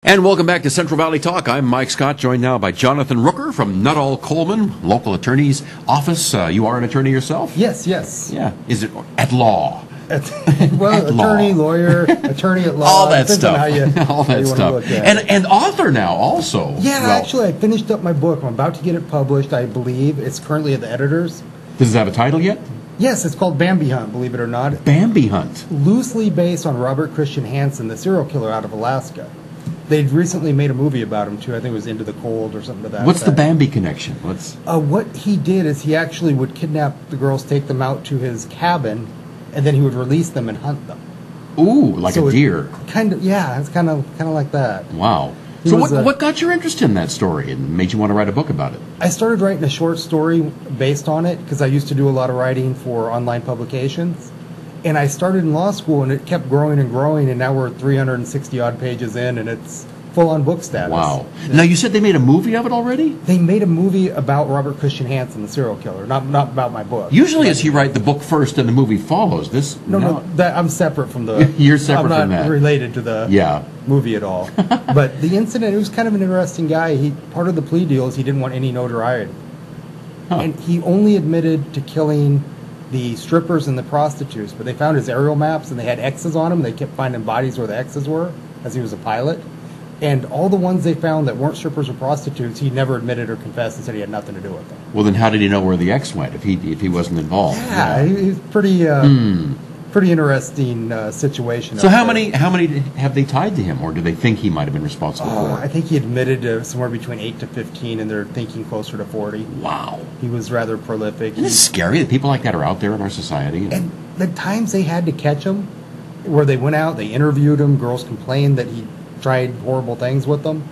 And welcome back to Central Valley Talk. I'm Mike Scott, joined now by Jonathan Rooker from Nuttall Coleman, local attorney's office. You are an attorney yourself? Yes, yes. Yeah. Is it at law? Well, at attorney, law. lawyer, attorney at law. All that stuff. All that stuff. And author now also. Yeah, actually, I finished up my book. I'm about to get it published, I believe. It's currently at the editors. Does it have a title yet? Yes, it's called Bambi Hunt, believe it or not. Bambi Hunt. Loosely based on Robert Christian Hansen, the serial killer out of Alaska. They'd recently made a movie about him, too. I think it was Into the Cold or something to that. What's the Bambi connection? What he did is he actually would kidnap the girls, take them out to his cabin, and then he would release them and hunt them. Ooh, like a deer. Yeah, it's kind of like that. Wow. So what got your interest in that story and made you want to write a book about it? I started writing a short story based on it because I used to do a lot of writing for online publications. And I started in law school, and it kept growing and growing, and now we're 360-odd pages in, and it's full-on book status. Wow. Now, you said they made a movie of it already? They made a movie about Robert Christian Hansen, the serial killer, not about my book. Usually, as you write the book first and the movie follows. No, I'm separate from the... You're separate from that. I'm not related to the movie at all. But the incident, it was kind of an interesting guy. Part of the plea deal is he didn't want any notoriety. Huh. And he only admitted to killing the strippers and the prostitutes, but they found his aerial maps and they had X's on them. They kept finding bodies where the X's were, as he was a pilot. And all the ones they found that weren't strippers or prostitutes, he never admitted or confessed and said he had nothing to do with them. Well, then how did he know where the X went if he wasn't involved? Yeah, he's pretty interesting situation. So how many have they tied to him, or do they think he might have been responsible for? I think he admitted to somewhere between 8 to 15, and they're thinking closer to 40. Wow. He was rather prolific. Isn't it scary that people like that are out there in our society? And the times they had to catch him, where they went out, they interviewed him, girls complained that he tried horrible things with them,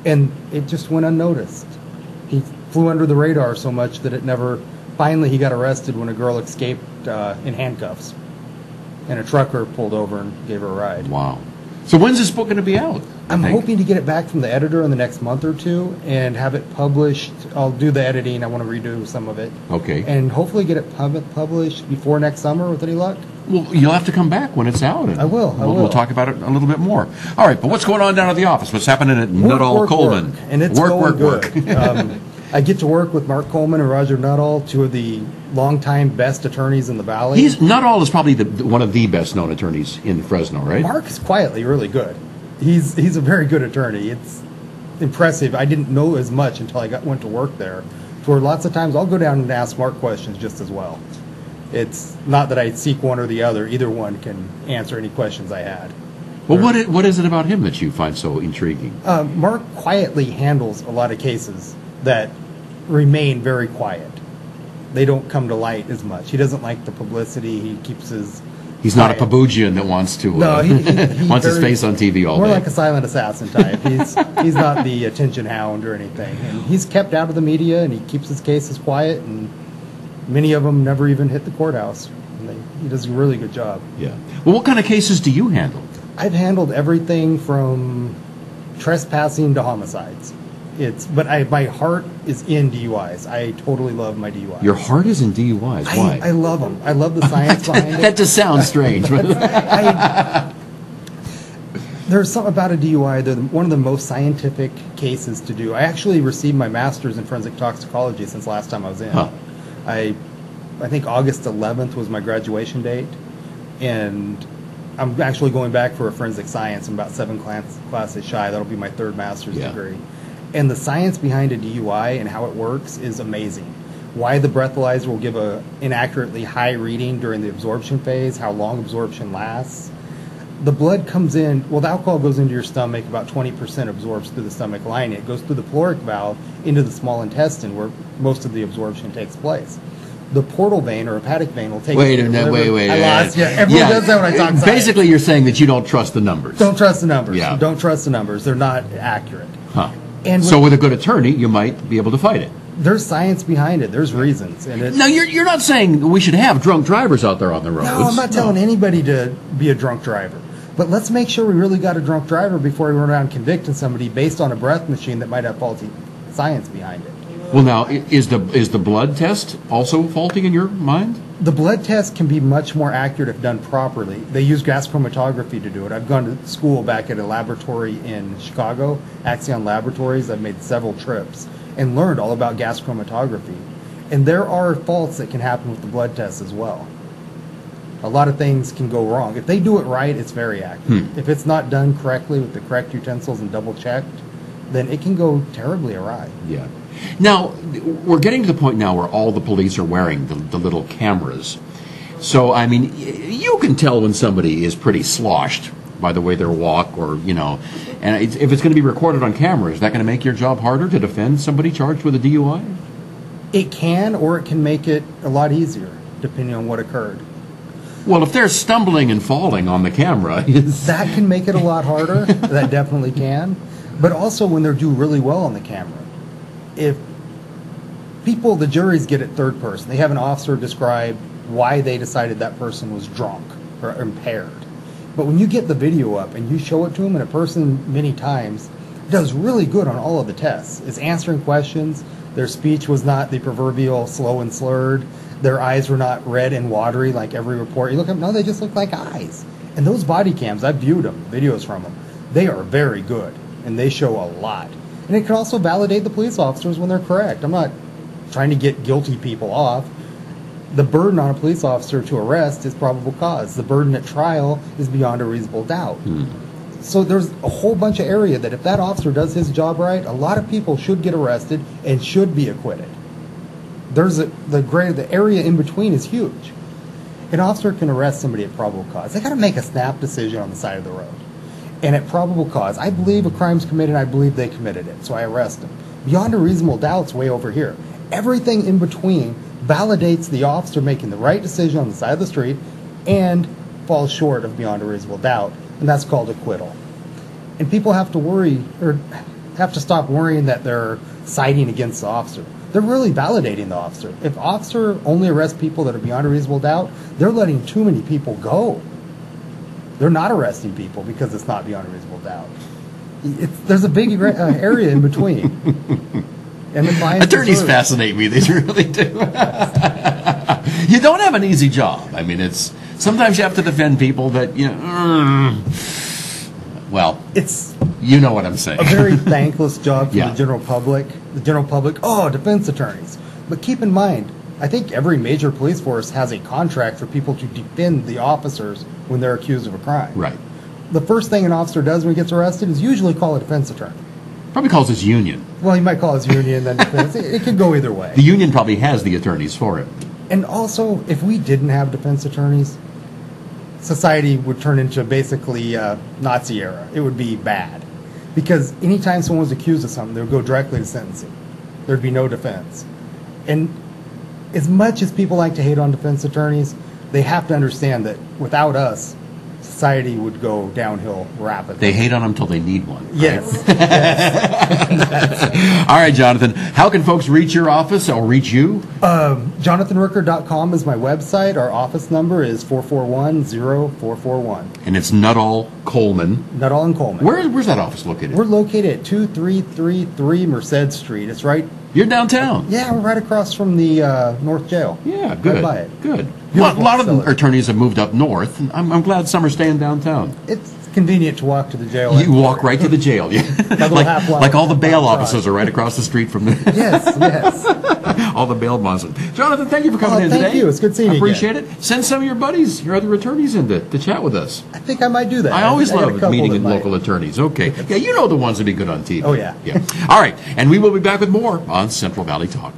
and it just went unnoticed. He flew under the radar so much that it never... Finally, he got arrested when a girl escaped in handcuffs. And a trucker pulled over and gave her a ride. Wow. So when's this book going to be out? I'm hoping to get it back from the editor in the next month or two and have it published. I'll do the editing. I want to redo some of it. Okay. And hopefully get it published before next summer with any luck. Well, you'll have to come back when it's out. And I will. We'll talk about it a little bit more. All right, but what's going on down at the office? What's happening at Nuttall Coleman? And it's going good. I get to work with Mark Coleman and Roger Nuttall, two of the longtime best attorneys in the Valley. Nuttall is probably one of the best-known attorneys in Fresno, right? Mark is quietly really good. He's a very good attorney. It's impressive. I didn't know as much until I went to work there. For lots of times, I'll go down and ask Mark questions just as well. It's not that I seek one or the other. Either one can answer any questions I had. Well, what is it about him that you find so intriguing? Mark quietly handles a lot of cases that remain very quiet. They don't come to light as much. He doesn't like the publicity. He keeps his... He's not a Pabugian that wants to wants his face on TV all day. More day. like a silent assassin type. He's not the attention hound or anything. And he's kept out of the media, and he keeps his cases quiet, and many of them never even hit the courthouse. He does a really good job. Yeah. Well, what kind of cases do you handle? I've handled everything from trespassing to homicides. My heart is in DUIs. I totally love my DUIs. Your heart is in DUIs? Why? I love them. I love the science behind it. That just sounds strange. There's something about a DUI. They're one of the most scientific cases to do. I actually received my master's in forensic toxicology since last time I was in. Huh. I think August 11th was my graduation date, and I'm actually going back for a forensic science. I'm about 7 classes shy. That'll be my third master's degree. And the science behind a DUI and how it works is amazing. Why the breathalyzer will give an inaccurately high reading during the absorption phase, how long absorption lasts. The blood comes in, the alcohol goes into your stomach, about 20% absorbs through the stomach lining. It goes through the caloric valve into the small intestine where most of the absorption takes place. The portal vein or hepatic vein will take... Wait. I lost you. Everyone does that when I talk science. Basically, you're saying that you don't trust the numbers. Don't trust the numbers. Yeah. Don't trust the numbers. They're not accurate. Huh. So with a good attorney, you might be able to fight it. There's science behind it. There's reasons. And now, you're not saying we should have drunk drivers out there on the roads. No, I'm not telling anybody to be a drunk driver. But let's make sure we really got a drunk driver before we run around convicting somebody based on a breath machine that might have faulty science behind it. Well, now, is the blood test also faulty in your mind? The blood test can be much more accurate if done properly. They use gas chromatography to do it. I've gone to school back at a laboratory in Chicago, Axion Laboratories. I've made several trips and learned all about gas chromatography. And there are faults that can happen with the blood test as well. A lot of things can go wrong. If they do it right, it's very accurate. If it's not done correctly with the correct utensils and double checked, then it can go terribly awry. Yeah. Now, we're getting to the point now where all the police are wearing the little cameras. So, I mean, you can tell when somebody is pretty sloshed by the way they walk, or, you know, and if it's going to be recorded on camera, is that going to make your job harder to defend somebody charged with a DUI? It can, or it can make it a lot easier, depending on what occurred. Well, if they're stumbling and falling on the camera... That can make it a lot harder. That definitely can. But also when they're do really well on the camera. If people, the juries get it third person. They have an officer describe why they decided that person was drunk or impaired. But when you get the video up and you show it to them, and a person many times does really good on all of the tests, is answering questions, their speech was not the proverbial slow and slurred, their eyes were not red and watery like every report. You look at them, no, they just look like eyes. And those body cams, I've viewed them, videos from them, they are very good, and they show a lot. And it can also validate the police officers when they're correct. I'm not trying to get guilty people off. The burden on a police officer to arrest is probable cause. The burden at trial is beyond a reasonable doubt. So there's a whole bunch of area that if that officer does his job right, a lot of people should get arrested and should be acquitted. The area in between is huge. An officer can arrest somebody at probable cause. They got to make a snap decision on the side of the road. And at probable cause, I believe a crime's committed, I believe they committed it, so I arrest them. Beyond a reasonable doubt's way over here. Everything in between validates the officer making the right decision on the side of the street and falls short of beyond a reasonable doubt, and that's called acquittal. And people have to worry, or have to stop worrying that they're siding against the officer. They're really validating the officer. If officer only arrests people that are beyond a reasonable doubt, they're letting too many people go. They're not arresting people because it's not beyond a reasonable doubt. There's a big area in between. And the clients attorneys fascinate me. They really do. You don't have an easy job. I mean, it's sometimes you have to defend people that well, it's you know what I'm saying. A very thankless job for Yeah. the general public. The general public, defense attorneys. But keep in mind, I think every major police force has a contract for people to defend the officers when they're accused of a crime. Right. The first thing an officer does when he gets arrested is usually call a defense attorney. Probably calls his union. Well, he might call his union, then defense. It could go either way. The union probably has the attorneys for it. And also, if we didn't have defense attorneys, society would turn into basically Nazi era. It would be bad. Because anytime someone was accused of something, they would go directly to sentencing. There'd be no defense. And as much as people like to hate on defense attorneys, they have to understand that without us, society would go downhill rapidly. They hate on them until they need one. Right? Yes. All right, Jonathan. How can folks reach your office or reach you? JonathanRooker.com is my website. Our office number is 441-0441. And it's Nuttall Coleman. Nuttall and Coleman. Where's that office located? We're located at 2333 Merced Street. It's right... You're downtown. Yeah, we're right across from the North Jail. Yeah, good. Right by it. Good. A lot of the attorneys have moved up north, and I'm glad some are staying downtown. It's convenient to walk to the jail. You walk right to the jail. Yeah. like all the bail offices are right across the street from the... Yes. all the bail bonds. Jonathan, thank you for coming in today. Thank you. It's good seeing you Appreciate it. Send some of your buddies, your other attorneys in to chat with us. I think I might do that. I always got a love couple meeting that might. local attorneys. Okay. Yeah, you know the ones that be good on TV. Oh, yeah. All right. And we will be back with more on Central Valley Talk.